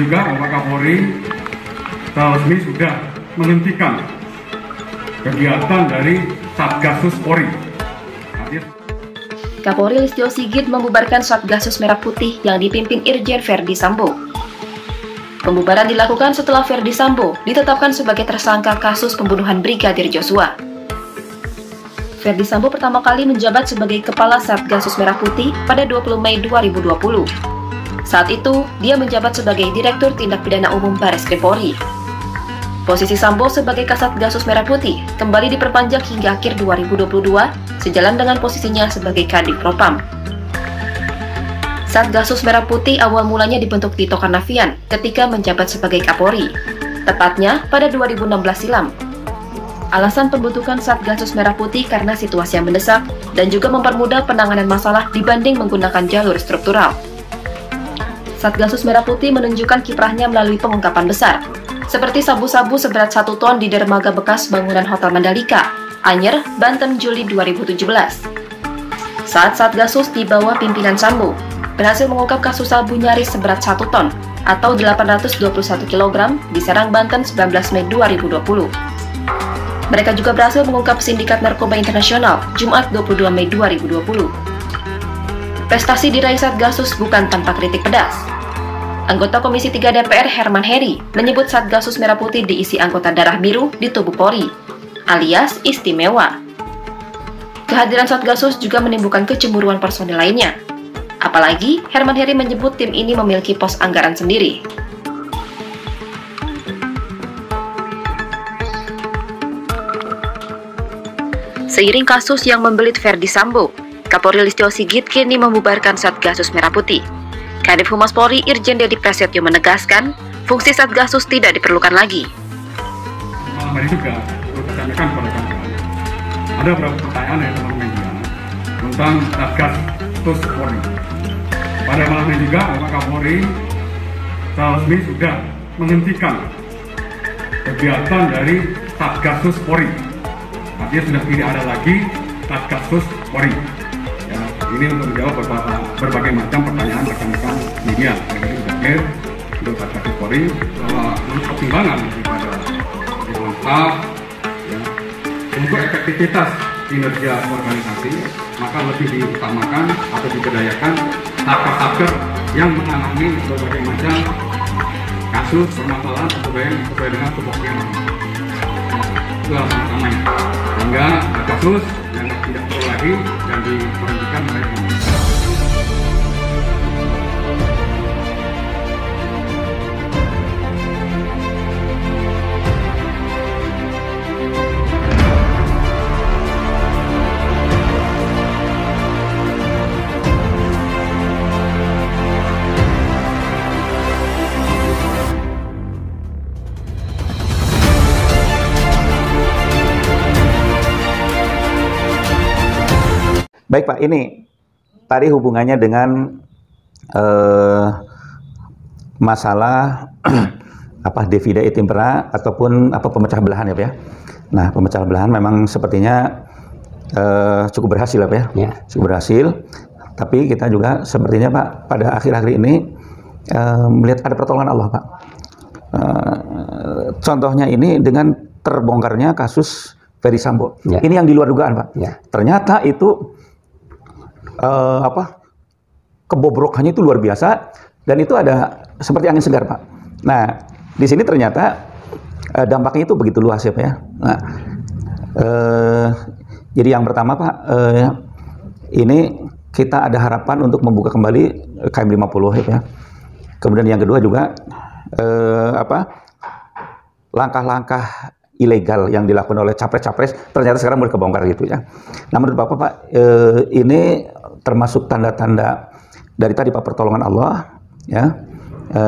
juga Bapak Kapolri secara resmi sudah menghentikan kegiatan dari Satgasus Polri. Kapolri Listio Sigit membubarkan Satgasus Merah Putih yang dipimpin Irjen Verdi Sambo. Pembubaran dilakukan setelah Verdi Sambo ditetapkan sebagai tersangka kasus pembunuhan Brigadir Joshua. Verdi Sambo pertama kali menjabat sebagai Kepala Satgasus Merah Putih pada 20 Mei 2020. Saat itu, dia menjabat sebagai Direktur Tindak Pidana Umum Bareskrim Polri. Posisi Sambo sebagai Kasat Gasus Merah Putih kembali diperpanjang hingga akhir 2022, sejalan dengan posisinya sebagai Kadif Propam. Satgasus Merah Putih awal mulanya dibentuk Tito Karnavian ketika menjabat sebagai Kapolri, tepatnya pada 2016 silam. Alasan pembentukan Satgasus Merah Putih karena situasi yang mendesak dan juga mempermudah penanganan masalah dibanding menggunakan jalur struktural. Satgasus Merah Putih menunjukkan kiprahnya melalui pengungkapan besar, seperti sabu-sabu seberat 1 ton di dermaga bekas bangunan Hotel Mandalika, Anyer, Banten, Juli 2017. Saat Satgasus di bawah pimpinan Sambo, berhasil mengungkap kasus sabu nyaris seberat 1 ton atau 821 kg di Serang, Banten 19 Mei 2020. Mereka juga berhasil mengungkap sindikat narkoba internasional Jumat 22 Mei 2020. Prestasi diraih Satgasus bukan tanpa kritik pedas. Anggota Komisi 3 DPR Herman Heri menyebut Satgasus Merah Putih diisi anggota darah biru di tubuh Polri, alias istimewa. Kehadiran Satgasus juga menimbulkan kecemburuan personil lainnya. Apalagi, Herman Heri menyebut tim ini memiliki pos anggaran sendiri. Seiring kasus yang membelit Verdi Sambo, Kapolri Listio Sigit kini membubarkan Satgasus Merah Putih. Kadif Humas Polri Irjen Dedi Prasetyo menegaskan, fungsi Satgasus tidak diperlukan lagi. Malam hari juga perlu saya sampaikan kepada kawan-kawan, ada beberapa pertanyaan dari teman media tentang Satgasus Polri. Pada malam ini juga Bapak Kapolri secara resmi sudah menghentikan kegiatan dari Satgasus Polri. Artinya sudah tidak ada lagi Satgasus Polri. Ya, ini untuk menjawab berbagai macam pertanyaan rekan-rekan media. Jadi sudah clear untuk Satgasus Polri bahwa menurut pertimbangan daripada Dewan Staf, ya, untuk efektivitas kinerja organisasi, maka lebih diutamakan atau diberdayakan satgas-satgas yang menangani berbagai macam kasus permasalahan sesuai dengan tupoksinya. Itu alasan utamanya. Sehingga kasus yang tidak perlu lagi dan diberhentikan oleh pemerintah. Baik Pak, ini tadi hubungannya dengan masalah apa divida et impera ataupun apa pemecah belahan ya Pak ya. Nah, pemecah belahan memang sepertinya cukup berhasil ya Pak ya. Ya. Cukup berhasil. Tapi kita juga sepertinya Pak pada akhir-akhir ini melihat ada pertolongan Allah Pak. Contohnya ini dengan terbongkarnya kasus Verdi Sambo. Ya. Ini yang di luar dugaan Pak. Ya. Ternyata itu kebobrokannya itu luar biasa dan itu ada seperti angin segar Pak. Nah di sini ternyata dampaknya itu begitu luas ya Pak ya. Nah, jadi yang pertama Pak, ini kita ada harapan untuk membuka kembali KM 50 ya Pak ya. Kemudian yang kedua juga langkah-langkah ilegal yang dilakukan oleh capres-capres ternyata sekarang mulai kebongkar gitu ya. Nah menurut Bapak Pak, ini termasuk tanda-tanda dari tadi Pak pertolongan Allah ya,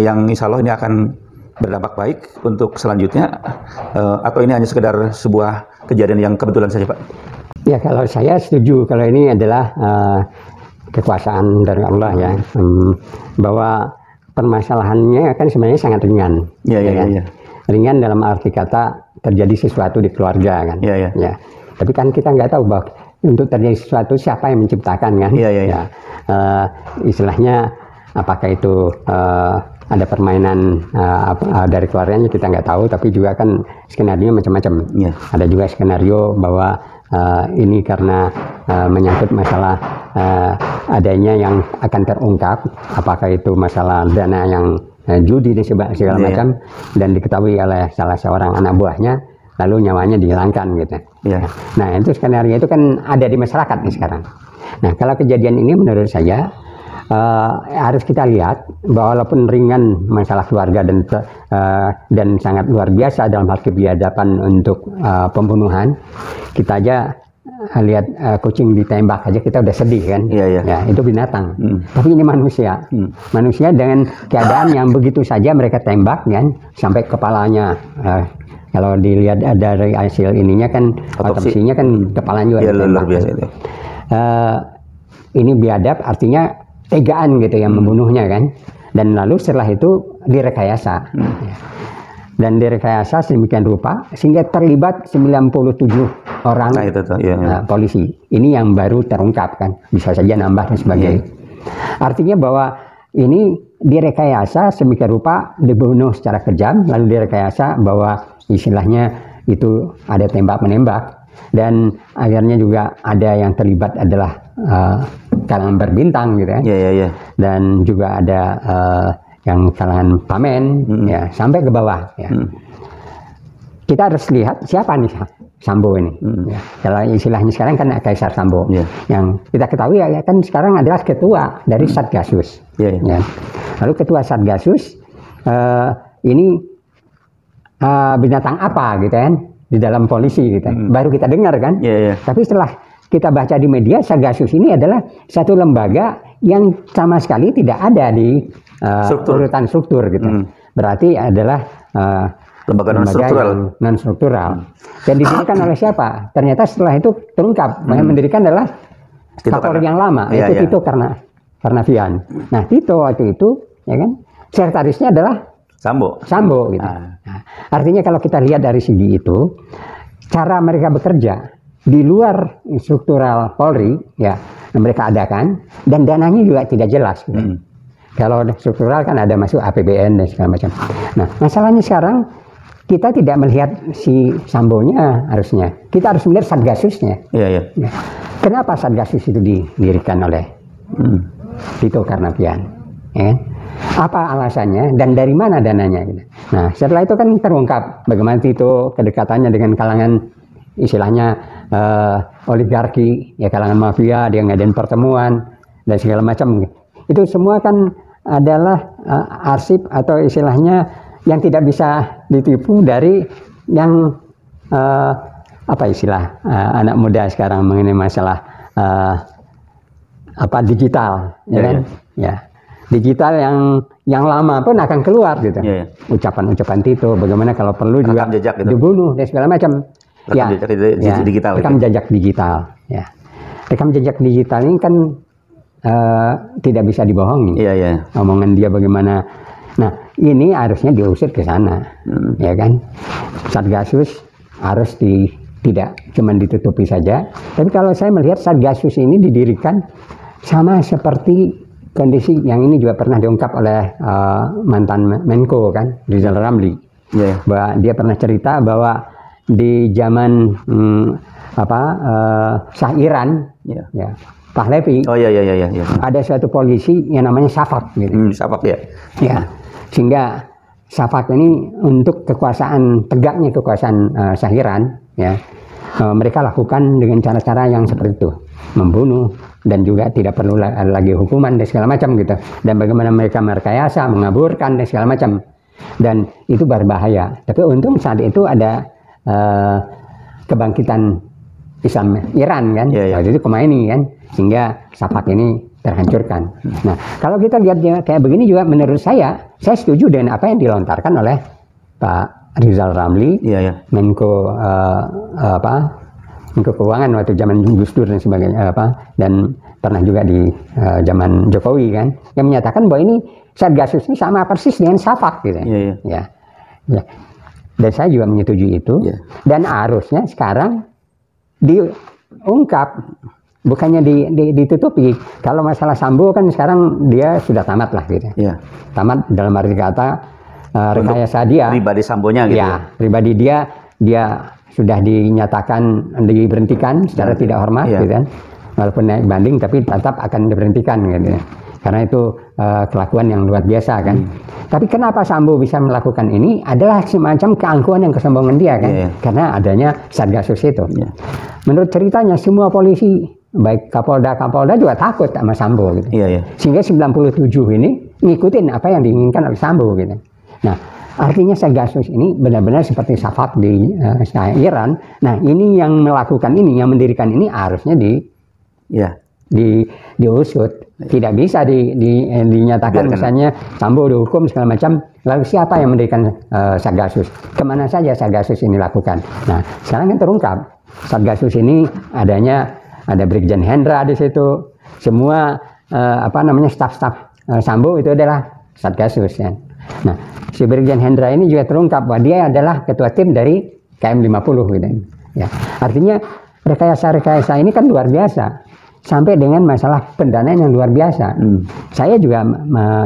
yang insya Allah ini akan berdampak baik untuk selanjutnya, atau ini hanya sekedar sebuah kejadian yang kebetulan saja Pak? Ya kalau saya setuju kalau ini adalah kekuasaan dari Allah ya, bahwa permasalahannya kan sebenarnya sangat ringan. Ya. Ringan dalam arti kata terjadi sesuatu di keluarga kan. Ya. Tapi kan kita nggak tahu bahwa untuk terjadi sesuatu siapa yang menciptakan kan. Ya. Istilahnya apakah itu ada permainan dari keluarganya kita nggak tahu, tapi juga kan skenario macam-macam. Ada juga skenario bahwa ini karena menyangkut masalah adanya yang akan terungkap, apakah itu masalah dana yang judi dan segala macam, dan diketahui oleh salah seorang anak buahnya, lalu nyawanya dihilangkan gitu. Nah itu skenario itu kan ada di masyarakat nih sekarang. Nah kalau kejadian ini menurut saya harus kita lihat bahwa walaupun ringan masalah keluarga dan sangat luar biasa dalam hal kebiadaban untuk pembunuhan, kita aja lihat kucing ditembak aja kita udah sedih kan. Ya itu binatang. Tapi ini manusia. Manusia dengan keadaan yang begitu saja mereka tembak kan sampai kepalanya. Kalau dilihat dari hasil ininya kan otopsinya kan kepalanya juga luar biasa itu. Ini biadab artinya tegaan gitu yang membunuhnya kan, dan lalu setelah itu direkayasa dan direkayasa sedemikian rupa sehingga terlibat 97 orang polisi. Ini yang baru terungkap kan, bisa saja nambah dan sebagainya. Artinya bahwa ini direkayasa sedemikian rupa, dibunuh secara kejam, lalu direkayasa bahwa istilahnya itu ada tembak menembak, dan akhirnya juga ada yang terlibat adalah kalangan berbintang gitu ya. Dan juga ada yang kalangan pamen ya sampai ke bawah ya. Kita harus lihat siapa nih Sambo ini. Kalau istilahnya sekarang kan Kaisar Sambo. Yang kita ketahui ya kan sekarang adalah ketua dari Satgasus. Ya. Lalu ketua Satgasus ini binatang apa gitu kan di dalam polisi gitu. Baru kita dengar kan. Tapi setelah kita baca di media, Satgasus ini adalah satu lembaga yang sama sekali tidak ada di urutan struktur gitu. Berarti adalah lembaga non-struktural. Dan didirikan oleh siapa? Ternyata setelah itu terungkap yang mendirikan adalah Kapolri yang lama, yaitu Tito Karnavian. Nah Tito waktu itu, ya kan, sekretarisnya adalah Sambo gitu. Nah, artinya kalau kita lihat dari segi itu, cara mereka bekerja di luar struktural Polri, ya mereka adakan, dan dananya juga tidak jelas. Gitu. Kalau struktural kan ada masuk APBN dan segala macam. Nah, masalahnya sekarang kita tidak melihat si Sambonya harusnya, kita harus melihat Satgasusnya. Ya. Kenapa Satgasus itu didirikan oleh Tito Karnavian? Ya. Apa alasannya dan dari mana dananya? Gitu. Nah, setelah itu kan terungkap bagaimana Tito kedekatannya dengan kalangan istilahnya oligarki, ya kalangan mafia, dia ngadain pertemuan dan segala macam. Itu semua kan adalah arsip atau istilahnya yang tidak bisa ditipu dari yang apa istilah anak muda sekarang mengenai masalah digital, ya kan? Ya. Digital yang lama pun akan keluar gitu. Ucapan-ucapan Tito, bagaimana kalau perlu juga jejak, gitu. dibunuh dan segala macam. Rekam jejak digital. Rekam jejak digital. Ya. Rekam jejak digital ini kan tidak bisa dibohongi. Omongan dia bagaimana. Nah, ini harusnya diusir ke sana, ya kan? Satgasus harus tidak cuma ditutupi saja. Tapi kalau saya melihat Satgasus ini didirikan sama seperti kondisi yang ini juga pernah diungkap oleh mantan Menko kan, Rizal Ramli. Bahwa dia pernah cerita bahwa di zaman Shah Iran, Pahlavi, ada suatu polisi yang namanya Shafak, gitu. Shafak ya. Ya, sehingga Shafak ini untuk tegaknya kekuasaan Shah Iran, ya, mereka lakukan dengan cara-cara yang seperti itu, membunuh dan juga tidak perlu lagi hukuman dan segala macam gitu. Dan bagaimana mereka merekayasa, mengaburkan dan segala macam. Dan itu berbahaya. Tapi untung saat itu ada kebangkitan Islam Iran kan, waktu itu Khomeini kan, sehingga Shafak ini terhancurkan. Nah, kalau kita lihat kayak begini juga menurut saya setuju dengan apa yang dilontarkan oleh Pak Rizal Ramli, Menko Menko Keuangan waktu zaman Gus Dur dan sebagainya, dan pernah juga di zaman Jokowi kan, yang menyatakan bahwa ini Satgasus ini sama persis dengan Shafak gitu. Ya. Dan saya juga menyetujui itu. Dan harusnya sekarang diungkap bukannya ditutupi. Kalau masalah Sambo kan sekarang dia sudah tamat lah gitu. Iya. Tamat dalam arti kata rekayasa dia. Pribadi Sambonya gitu. Ya, pribadi dia sudah dinyatakan diberhentikan secara tidak hormat, gitu kan. Walaupun naik banding, tapi tetap akan diberhentikan, gitu. Karena itu kelakuan yang luar biasa kan. Tapi kenapa Sambo bisa melakukan ini? Adalah semacam keangkuhan dan kesombongan dia kan. Karena adanya Satgasus itu. Menurut ceritanya semua polisi, baik Kapolda juga takut sama Sambo gitu. Sehingga 97 ini ngikutin apa yang diinginkan oleh Sambo gitu. Nah, artinya Satgasus ini benar-benar seperti Safak di Iran. Nah, ini yang melakukan ini, yang mendirikan ini harusnya diusut. Tidak bisa dinyatakan misalnya Sambo dihukum segala macam. Lalu siapa yang mendirikan Satgasus? Kemana saja Satgasus ini lakukan? Nah, sekarang kan terungkap. Satgasus ini ada Brigjen Hendra di situ. Semua staf-staf Sambo itu adalah Satgasus ya. Nah, si Brigjen Hendra ini juga terungkap bahwa dia adalah ketua tim dari KM50 gitu. Ya. Artinya rekayasa ini kan luar biasa. Sampai dengan masalah pendanaan yang luar biasa. Saya juga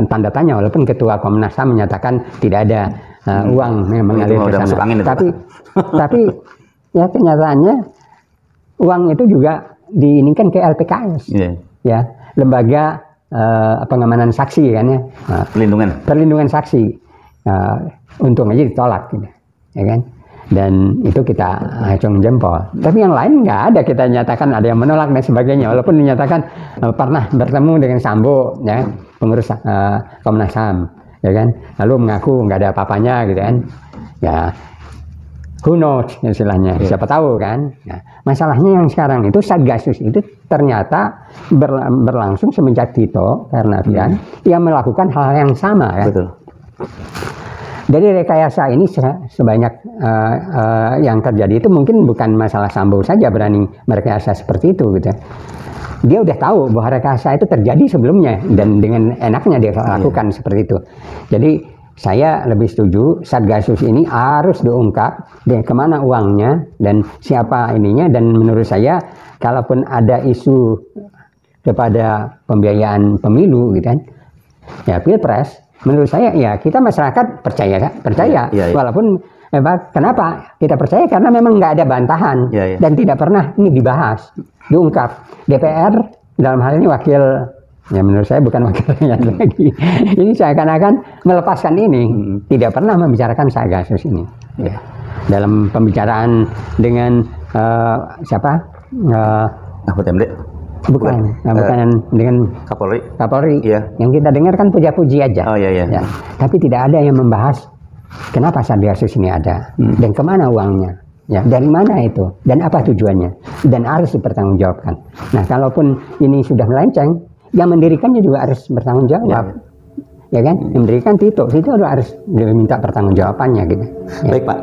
tanda tanya walaupun ketua Komnas HAM menyatakan tidak ada uang yang mengalir ke sana. Tapi ya kenyataannya uang itu juga diinginkan ke LPKS. Ya, lembaga pengamanan saksi kan ya. Perlindungan saksi. Untung aja ditolak gitu. Ya kan? Dan itu kita acung jempol. Tapi yang lain nggak ada, kita nyatakan ada yang menolak dan sebagainya. Walaupun dinyatakan pernah bertemu dengan Sambo, ya, pengurus Komnas HAM, ya kan. Lalu mengaku nggak ada apa-apanya, gitu kan. Ya, who knows istilahnya, siapa tahu kan. Nah, masalahnya yang sekarang itu Satgasus itu ternyata berlangsung semenjak Tito Karnavian yang melakukan hal yang sama, kan. Betul. Jadi rekayasa ini sebanyak yang terjadi itu mungkin bukan masalah Sambo saja berani merekayasa seperti itu gitu. Dia udah tahu bahwa rekayasa itu terjadi sebelumnya dan dengan enaknya dia lakukan seperti itu. Jadi saya lebih setuju Satgasus ini harus diungkap dan kemana uangnya dan siapa ininya, dan menurut saya kalaupun ada isu kepada pembiayaan pemilu gitu kan, ya Pilpres, menurut saya ya kita masyarakat percaya. Walaupun kenapa kita percaya? Karena memang nggak ada bantahan dan tidak pernah ini dibahas, diungkap. DPR dalam hal ini wakil, ya menurut saya bukan wakil rakyat lagi. Ini seakan-akan melepaskan ini, tidak pernah membicarakan Satgasus ini. Ya. Dalam pembicaraan dengan siapa? Mahfud MD. Bukan dengan Kapolri. Yang kita dengar kan puja-puji aja. Ya. Tapi tidak ada yang membahas kenapa Satgasus ini ada dan kemana uangnya, ya, dari mana itu dan apa tujuannya, dan harus dipertanggungjawabkan. Nah, kalaupun ini sudah melenceng, yang mendirikannya juga harus bertanggung jawab, ya kan? Yang mendirikan Tito harus diminta pertanggungjawabannya gitu. Baik Pak.